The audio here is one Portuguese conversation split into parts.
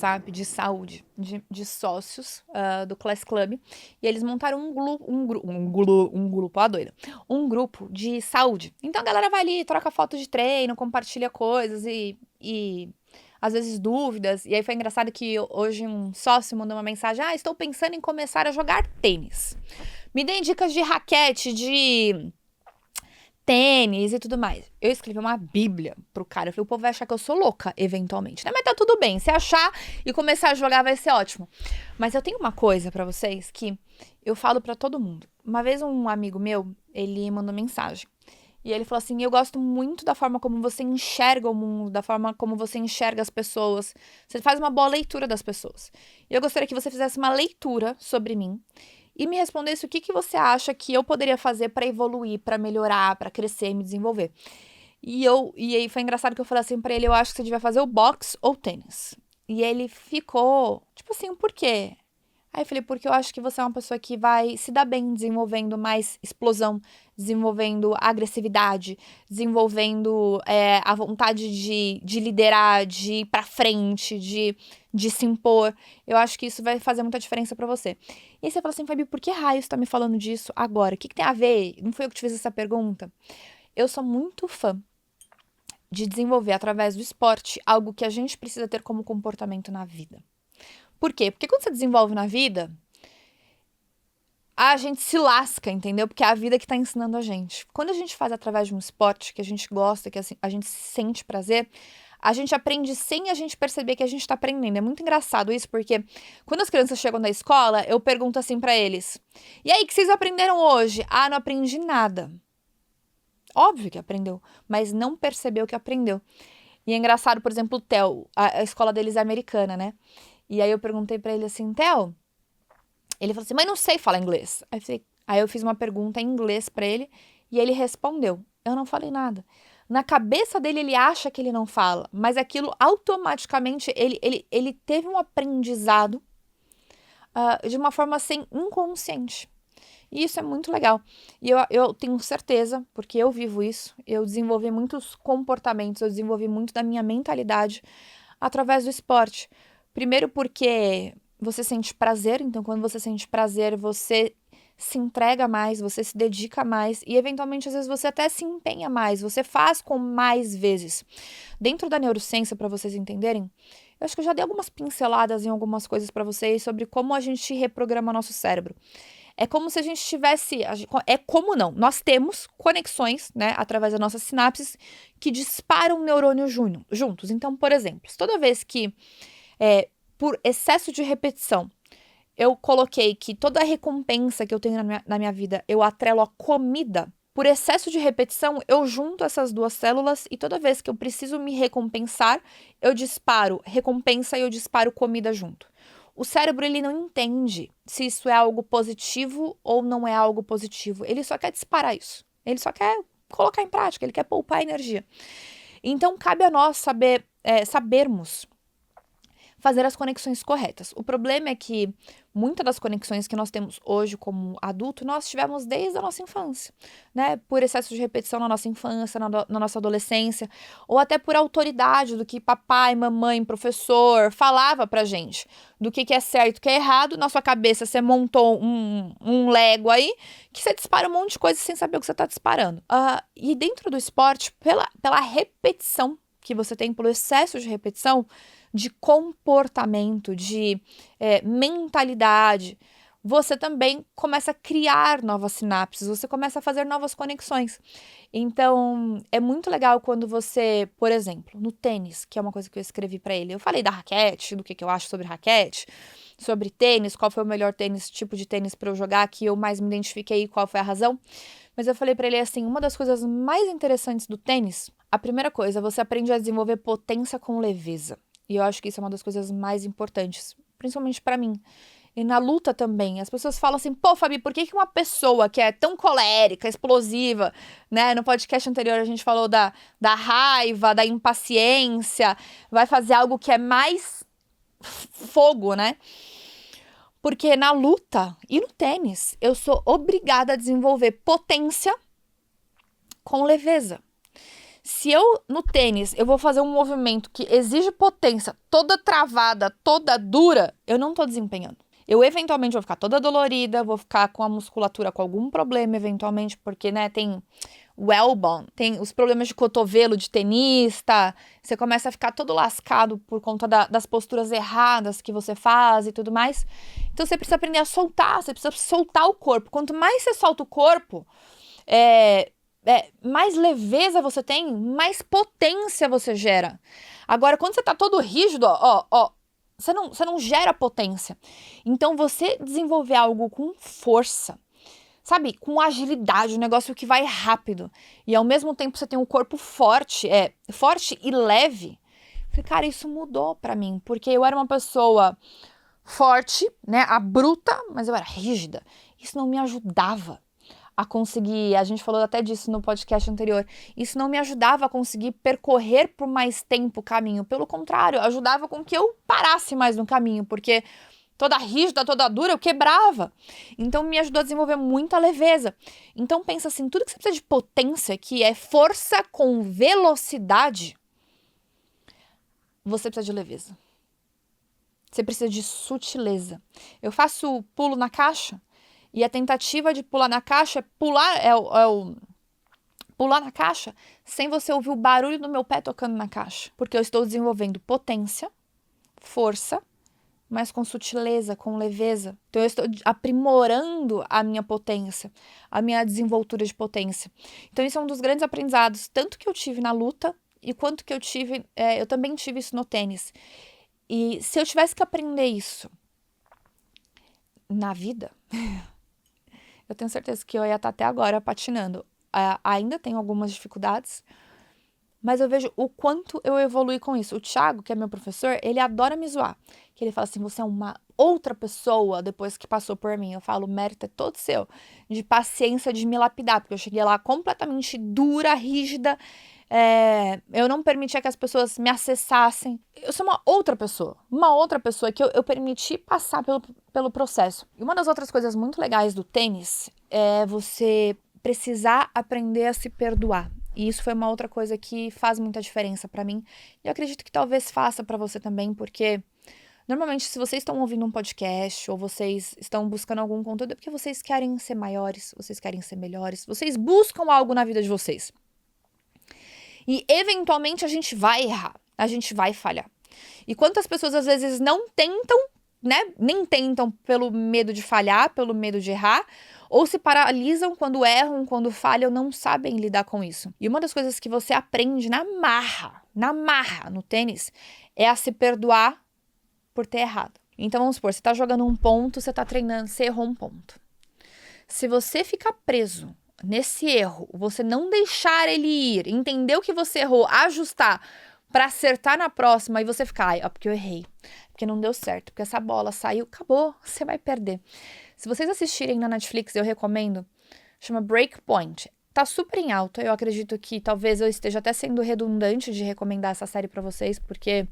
WhatsApp de saúde, de sócios do Class Club, e eles montaram um grupo de saúde. Então a galera vai ali, troca foto de treino, compartilha coisas e às vezes dúvidas. E aí foi engraçado que hoje um sócio mandou uma mensagem: estou pensando em começar a jogar tênis. Me deem dicas de raquete, de tênis e tudo mais. Eu escrevi uma bíblia pro cara. Eu falei, o povo vai achar que eu sou louca, eventualmente, né? Mas tá tudo bem. Se achar e começar a jogar vai ser ótimo. Mas eu tenho uma coisa pra vocês que eu falo pra todo mundo. Uma vez um amigo meu, ele mandou mensagem. E ele falou assim, eu gosto muito da forma como você enxerga o mundo, da forma como você enxerga as pessoas. Você faz uma boa leitura das pessoas. E eu gostaria que você fizesse uma leitura sobre mim e me respondesse o que você acha que eu poderia fazer pra evoluir, pra melhorar, pra crescer e me desenvolver. E aí foi engraçado que eu falei assim pra ele, eu acho que você devia fazer o boxe ou tênis. E ele ficou, tipo assim, por quê? Aí eu falei, porque eu acho que você é uma pessoa que vai se dar bem desenvolvendo mais explosão, desenvolvendo agressividade, desenvolvendo a vontade de liderar, de ir pra frente, de se impor. Eu acho que isso vai fazer muita diferença pra você. E aí você fala assim, Fabi, por que raio você tá me falando disso agora? O que tem a ver? Não foi eu que te fiz essa pergunta? Eu sou muito fã de desenvolver através do esporte algo que a gente precisa ter como comportamento na vida. Por quê? Porque quando você desenvolve na vida, a gente se lasca, entendeu? Porque é a vida que tá ensinando a gente. Quando a gente faz através de um esporte que a gente gosta, que a gente sente prazer, a gente aprende sem a gente perceber que a gente tá aprendendo. É muito engraçado isso, porque quando as crianças chegam da escola, eu pergunto assim pra eles: e aí, o que vocês aprenderam hoje? Ah, não aprendi nada. Óbvio que aprendeu, mas não percebeu que aprendeu. E é engraçado, por exemplo, o Theo, a escola deles é americana, né? E aí eu perguntei pra ele assim, Theo, ele falou assim, mas não sei falar inglês. Aí eu fiz uma pergunta em inglês pra ele e ele respondeu. Eu não falei nada. Na cabeça dele, ele acha que ele não fala, mas aquilo automaticamente, ele teve um aprendizado de uma forma assim, inconsciente. E isso é muito legal. E eu tenho certeza, porque eu vivo isso, eu desenvolvi muitos comportamentos, eu desenvolvi muito da minha mentalidade através do esporte. Primeiro porque você sente prazer, então quando você sente prazer, você se entrega mais, você se dedica mais e eventualmente às vezes você até se empenha mais, você faz com mais vezes. Dentro da neurociência, para vocês entenderem, eu acho que eu já dei algumas pinceladas em algumas coisas para vocês sobre como a gente reprograma nosso cérebro. É como se a gente tivesse. É como não. Nós temos conexões, né, através das nossas sinapses, que disparam neurônios juntos. Então, por exemplo, toda vez que, por excesso de repetição, eu coloquei que toda a recompensa que eu tenho na minha vida eu atrelo a comida, por excesso de repetição, eu junto essas duas células e toda vez que eu preciso me recompensar, eu disparo recompensa e eu disparo comida junto. O cérebro, ele não entende se isso é algo positivo ou não é algo positivo. Ele só quer disparar isso. Ele só quer colocar em prática, ele quer poupar energia. Então, cabe a nós sabermos fazer as conexões corretas. O problema é que muitas das conexões que nós temos hoje como adulto, nós tivemos desde a nossa infância, né? Por excesso de repetição na nossa infância, na nossa adolescência, ou até por autoridade do que papai, mamãe, professor falava pra gente, do que é certo, o que é errado. Na sua cabeça você montou um Lego aí, que você dispara um monte de coisa sem saber o que você tá disparando. E dentro do esporte, pela repetição que você tem, pelo excesso de repetição, de comportamento, de mentalidade, você também começa a criar novas sinapses, você começa a fazer novas conexões. Então, é muito legal quando você, por exemplo, no tênis, que é uma coisa que eu escrevi pra ele, eu falei da raquete, do que eu acho sobre raquete, sobre tênis, qual foi o melhor tipo de tênis pra eu jogar, que eu mais me identifiquei e qual foi a razão. Mas eu falei pra ele assim, uma das coisas mais interessantes do tênis, a primeira coisa, você aprende a desenvolver potência com leveza. E eu acho que isso é uma das coisas mais importantes, principalmente pra mim. E na luta também, as pessoas falam assim, pô, Fabi, por que uma pessoa que é tão colérica, explosiva, né? No podcast anterior a gente falou da raiva, da impaciência, vai fazer algo que é mais fogo, né? Porque na luta e no tênis, eu sou obrigada a desenvolver potência com leveza. Se no tênis, eu vou fazer um movimento que exige potência, toda travada, toda dura, eu não tô desempenhando. Eu eventualmente vou ficar toda dolorida, vou ficar com a musculatura com algum problema eventualmente, porque, né, tem o elbow, tem os problemas de cotovelo de tenista, você começa a ficar todo lascado por conta das posturas erradas que você faz e tudo mais. Então você precisa aprender a soltar, você precisa soltar o corpo. Quanto mais você solta o corpo, mais leveza você tem, mais potência você gera. Agora, quando você tá todo rígido, você não gera potência. Então, você desenvolver algo com força, sabe, com agilidade, um negócio que vai rápido, e ao mesmo tempo você tem um corpo forte, forte e leve. Falei, cara, isso mudou pra mim, porque eu era uma pessoa forte, né, a bruta, mas eu era rígida. Isso não me ajudava a conseguir, a gente falou até disso no podcast anterior, isso não me ajudava a conseguir percorrer por mais tempo o caminho, pelo contrário, ajudava com que eu parasse mais no caminho, porque toda rígida, toda dura, eu quebrava. Então me ajudou a desenvolver muita leveza. Então pensa assim, tudo que você precisa de potência, que é força com velocidade, você precisa de leveza. Você precisa de sutileza. Eu faço pulo na caixa, e a tentativa de pular na caixa pular na caixa sem você ouvir o barulho do meu pé tocando na caixa. Porque eu estou desenvolvendo potência, força, mas com sutileza, com leveza. Então eu estou aprimorando a minha potência, a minha desenvoltura de potência. Então isso é um dos grandes aprendizados, tanto que eu tive na luta e quanto que eu também tive isso no tênis. E se eu tivesse que aprender isso na vida, eu tenho certeza que eu ia estar até agora patinando. Ainda tenho algumas dificuldades, mas eu vejo o quanto eu evolui com isso. O Thiago, que é meu professor, ele adora me zoar. Que ele fala assim, você é uma outra pessoa depois que passou por mim. Eu falo, o mérito é todo seu. De paciência, de me lapidar. Porque eu cheguei lá completamente dura, rígida. Eu não permitia que as pessoas me acessassem. Eu sou uma outra pessoa que eu permiti passar pelo processo. E uma das outras coisas muito legais do tênis é você precisar aprender a se perdoar. E isso foi uma outra coisa que faz muita diferença pra mim. E eu acredito que talvez faça pra você também, porque normalmente se vocês estão ouvindo um podcast ou vocês estão buscando algum conteúdo é porque vocês querem ser maiores, vocês querem ser melhores, vocês buscam algo na vida de vocês. E eventualmente a gente vai errar, a gente vai falhar. E quantas pessoas às vezes não tentam, né? Nem tentam pelo medo de falhar, pelo medo de errar, ou se paralisam quando erram, quando falham, não sabem lidar com isso. E uma das coisas que você aprende na marra no tênis, é a se perdoar por ter errado. Então vamos supor, você tá jogando um ponto, você tá treinando, você errou um ponto. Se você ficar preso nesse erro, você não deixar ele ir, entender o que você errou, ajustar pra acertar na próxima e você ficar, porque eu errei, porque não deu certo, porque essa bola saiu, acabou, você vai perder. Se vocês assistirem na Netflix, eu recomendo, chama Breakpoint. Tá super em alta, eu acredito que talvez eu esteja até sendo redundante de recomendar essa série pra vocês, porque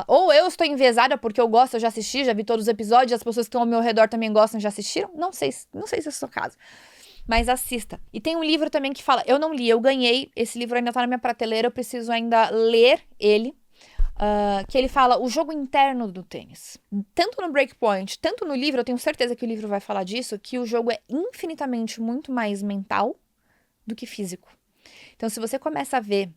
ou eu estou enviesada porque eu gosto, eu já assisti, já vi todos os episódios, as pessoas que estão ao meu redor também gostam, já assistiram, não sei se é o seu caso. Mas assista. E tem um livro também que fala, eu não li, eu ganhei, esse livro ainda tá na minha prateleira, eu preciso ainda ler ele, que ele fala o jogo interno do tênis. Tanto no Breakpoint, tanto no livro, eu tenho certeza que o livro vai falar disso, que o jogo é infinitamente muito mais mental do que físico. Então, se você começa a ver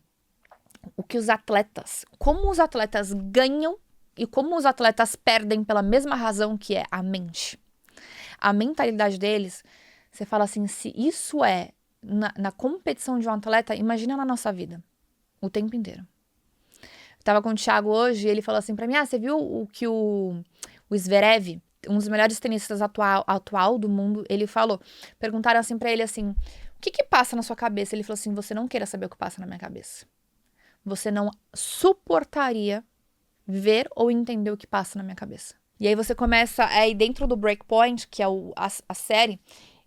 como os atletas ganham e como os atletas perdem pela mesma razão, que é a mente. A mentalidade deles, você fala assim, se isso é na competição de um atleta, imagina na nossa vida, o tempo inteiro. Eu tava com o Thiago hoje e ele falou assim pra mim, você viu o que o Zverev, um dos melhores tenistas atual do mundo, ele falou, perguntaram assim pra ele assim, o que passa na sua cabeça? Ele falou assim, você não queira saber o que passa na minha cabeça. Você não suportaria ver ou entender o que passa na minha cabeça. E aí você começa, aí dentro do Breakpoint, que é a série,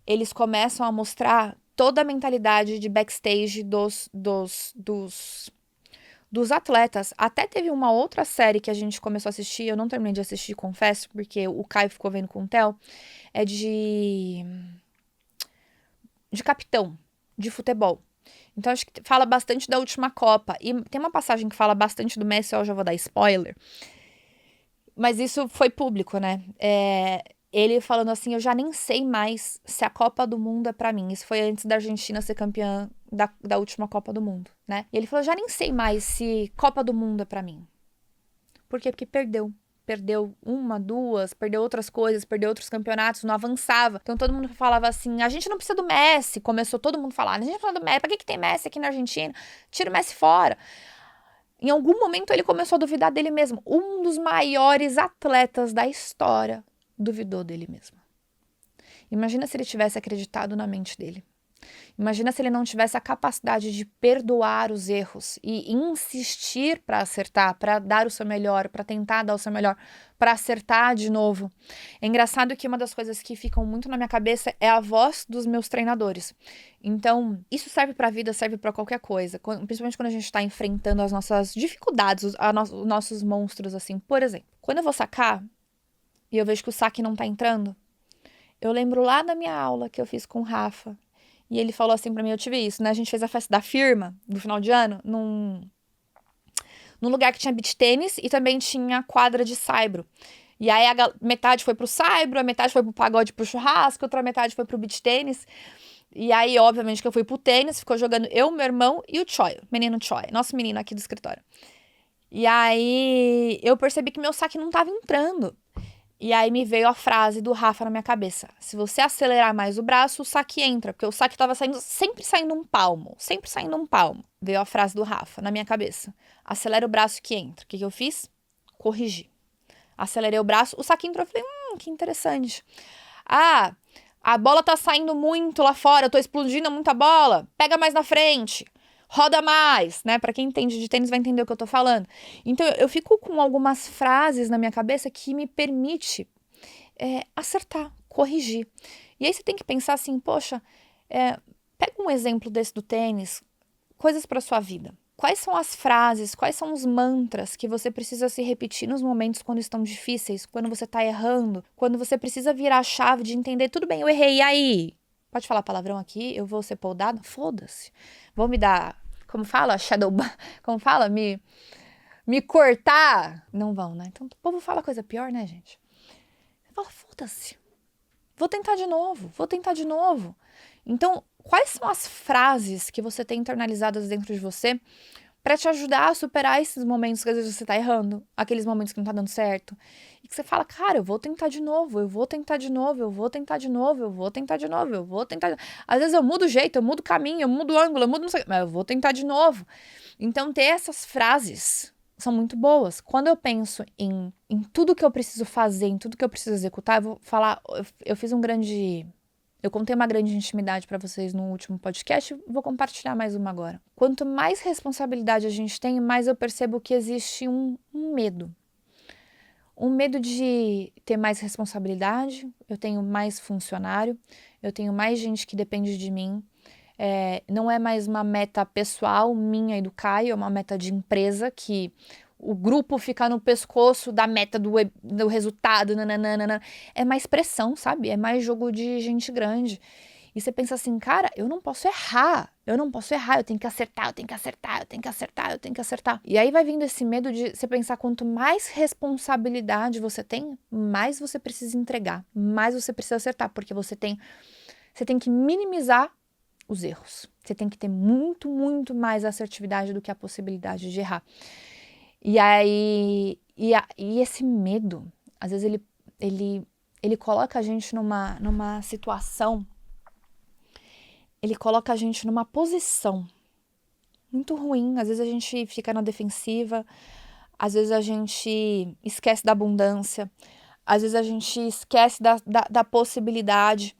eles começam a mostrar toda a mentalidade de backstage dos atletas. Até teve uma outra série que a gente começou a assistir, eu não terminei de assistir, confesso, porque o Caio ficou vendo com o Theo, é de capitão, de futebol. Então, acho que fala bastante da última Copa. E tem uma passagem que fala bastante do Messi, eu já vou dar spoiler. Mas isso foi público, né? Ele falando assim, eu já nem sei mais se a Copa do Mundo é pra mim. Isso foi antes da Argentina ser campeã da última Copa do Mundo, né? E ele falou, já nem sei mais se Copa do Mundo é pra mim. Por quê? Porque perdeu. Perdeu uma, duas, perdeu outras coisas, perdeu outros campeonatos, não avançava. Então todo mundo falava assim, a gente não precisa do Messi. Começou todo mundo a falar, a gente não precisa do Messi. Pra que tem Messi aqui na Argentina? Tira o Messi fora. Em algum momento ele começou a duvidar dele mesmo. Um dos maiores atletas da história duvidou dele mesmo. Imagina se ele tivesse acreditado na mente dele. Imagina se ele não tivesse a capacidade de perdoar os erros e insistir para acertar, para dar o seu melhor, para tentar dar o seu melhor, para acertar de novo. É engraçado que uma das coisas que ficam muito na minha cabeça é a voz dos meus treinadores. Então, isso serve para a vida, serve para qualquer coisa, principalmente quando a gente está enfrentando as nossas dificuldades, os nossos monstros, assim. Por exemplo, quando eu vou sacar e eu vejo que o saque não tá entrando, eu lembro lá da minha aula que eu fiz com o Rafa. E ele falou assim pra mim, eu tive isso, né? A gente fez a festa da firma, no final de ano, num lugar que tinha beach tênis e também tinha quadra de saibro. E aí metade foi pro saibro, a metade foi pro pagode, pro churrasco, outra metade foi pro beach tênis. E aí, obviamente, que eu fui pro tênis, ficou jogando eu, meu irmão e o Choi, o menino Choi, nosso menino aqui do escritório. E aí, eu percebi que meu saque não tava entrando. E aí me veio a frase do Rafa na minha cabeça. Se você acelerar mais o braço, o saque entra. Porque o saque tava sempre saindo um palmo. Sempre saindo um palmo. Veio a frase do Rafa na minha cabeça. Acelera o braço que entra. O que eu fiz? Corrigi. Acelerei o braço, o saque entrou. Eu falei, que interessante. Ah, a bola tá saindo muito lá fora. Eu tô explodindo muita bola. Pega mais na frente. Roda mais, né? Pra quem entende de tênis vai entender o que eu tô falando. Então, eu fico com algumas frases na minha cabeça que me permite acertar, corrigir. E aí você tem que pensar assim, poxa, pega um exemplo desse do tênis, coisas pra sua vida. Quais são as frases, quais são os mantras que você precisa se repetir nos momentos quando estão difíceis, quando você tá errando, quando você precisa virar a chave de entender, tudo bem, eu errei, e aí? Pode falar palavrão aqui? Eu vou ser poldado? Foda-se. Vão me dar, como fala? Como fala? Me cortar? Não vão, né? Então o povo fala coisa pior, né, gente? Você fala, foda-se. Vou tentar de novo, vou tentar de novo. Então, quais são as frases que você tem internalizadas dentro de você para te ajudar a superar esses momentos que às vezes você tá errando, aqueles momentos que não tá dando certo, e que você fala, cara, eu vou tentar de novo, eu vou tentar de novo, eu vou tentar de novo, eu vou tentar de novo, eu vou tentar. Às vezes eu mudo o jeito, eu mudo o caminho, eu mudo o ângulo, eu mudo não sei, mas eu vou tentar de novo. Então, ter essas frases são muito boas. Quando eu penso em tudo que eu preciso fazer, em tudo que eu preciso executar, eu vou falar, eu contei uma grande intimidade para vocês no último podcast, vou compartilhar mais uma agora. Quanto mais responsabilidade a gente tem, mais eu percebo que existe um medo. Um medo de ter mais responsabilidade, eu tenho mais funcionário, eu tenho mais gente que depende de mim. Não é mais uma meta pessoal minha e do Caio, é uma meta de empresa que o grupo fica no pescoço da meta do resultado, nananana. É mais pressão, sabe? É mais jogo de gente grande. E você pensa assim, cara, eu não posso errar, eu tenho que acertar, eu tenho que acertar, eu tenho que acertar, eu tenho que acertar. E aí vai vindo esse medo de você pensar, quanto mais responsabilidade você tem, mais você precisa entregar, mais você precisa acertar, porque você tem que minimizar os erros. Você tem que ter muito, muito mais assertividade do que a possibilidade de errar. E aí, e esse medo, às vezes ele coloca a gente numa situação, ele coloca a gente numa posição muito ruim. Às vezes a gente fica na defensiva, às vezes a gente esquece da abundância, às vezes a gente esquece da possibilidade.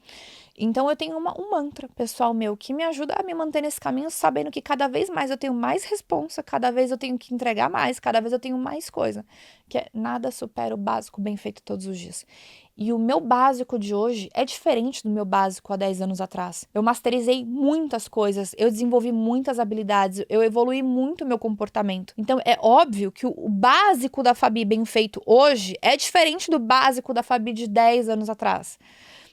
Então eu tenho um mantra pessoal meu que me ajuda a me manter nesse caminho, sabendo que cada vez mais eu tenho mais responsa, cada vez eu tenho que entregar mais, cada vez eu tenho mais coisa. Que é nada supera o básico bem feito todos os dias. E o meu básico de hoje é diferente do meu básico há 10 anos atrás. Eu masterizei muitas coisas, eu desenvolvi muitas habilidades, eu evoluí muito o meu comportamento. Então é óbvio que o básico da Fabi bem feito hoje é diferente do básico da Fabi de 10 anos atrás.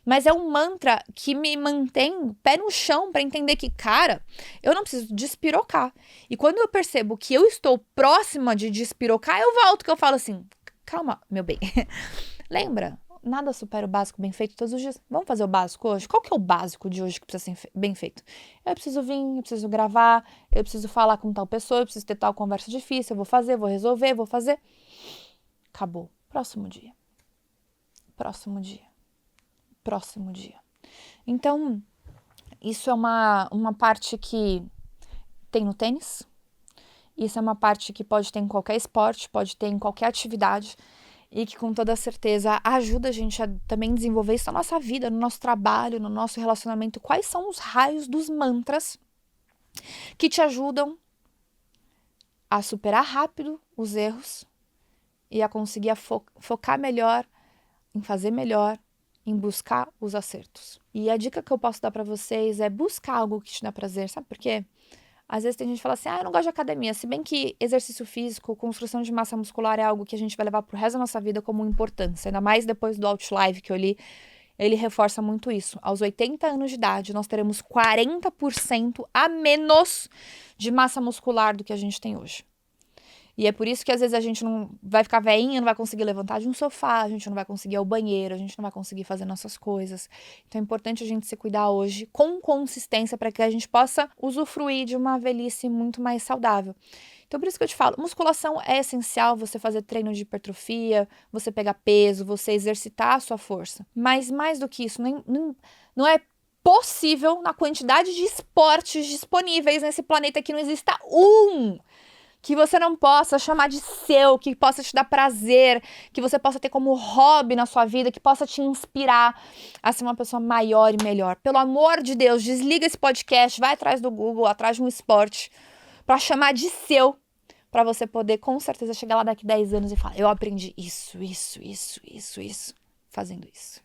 Mas é um mantra que me mantém pé no chão para entender que, cara, eu não preciso despirocar. E quando eu percebo que eu estou próxima de despirocar, eu volto, que eu falo assim, calma, meu bem, lembra? Nada supera o básico bem feito todos os dias. Vamos fazer o básico hoje? Qual que é o básico de hoje que precisa ser bem feito? Eu preciso vir, eu preciso gravar, eu preciso falar com tal pessoa, eu preciso ter tal conversa difícil, eu vou fazer, vou resolver, vou fazer. Acabou. Próximo dia. Próximo dia. Próximo dia. Então, isso é uma parte que tem no tênis. Isso é uma parte que pode ter em qualquer esporte, pode ter em qualquer atividade. E que com toda certeza ajuda a gente a também desenvolver isso na nossa vida, no nosso trabalho, no nosso relacionamento. Quais são os raios dos mantras que te ajudam a superar rápido os erros e a conseguir focar melhor, em fazer melhor, em buscar os acertos. E a dica que eu posso dar para vocês é buscar algo que te dá prazer, sabe por quê? Às vezes tem gente que fala assim, eu não gosto de academia. Se bem que exercício físico, construção de massa muscular é algo que a gente vai levar pro resto da nossa vida como importância. Ainda mais depois do Outlive que eu li, ele reforça muito isso. Aos 80 anos de idade, nós teremos 40% a menos de massa muscular do que a gente tem hoje. E é por isso que às vezes a gente não vai ficar velhinha, não vai conseguir levantar de um sofá, a gente não vai conseguir ir ao banheiro, a gente não vai conseguir fazer nossas coisas. Então é importante a gente se cuidar hoje com consistência para que a gente possa usufruir de uma velhice muito mais saudável. Então por isso que eu te falo, musculação é essencial, você fazer treino de hipertrofia, você pegar peso, você exercitar a sua força. Mas mais do que isso, não é possível, na quantidade de esportes disponíveis nesse planeta, que não exista que você não possa chamar de seu, que possa te dar prazer, que você possa ter como hobby na sua vida, que possa te inspirar a ser uma pessoa maior e melhor. Pelo amor de Deus, desliga esse podcast, vai atrás do Google, atrás de um esporte, para chamar de seu, para você poder com certeza chegar lá daqui 10 anos e falar, eu aprendi isso, fazendo isso.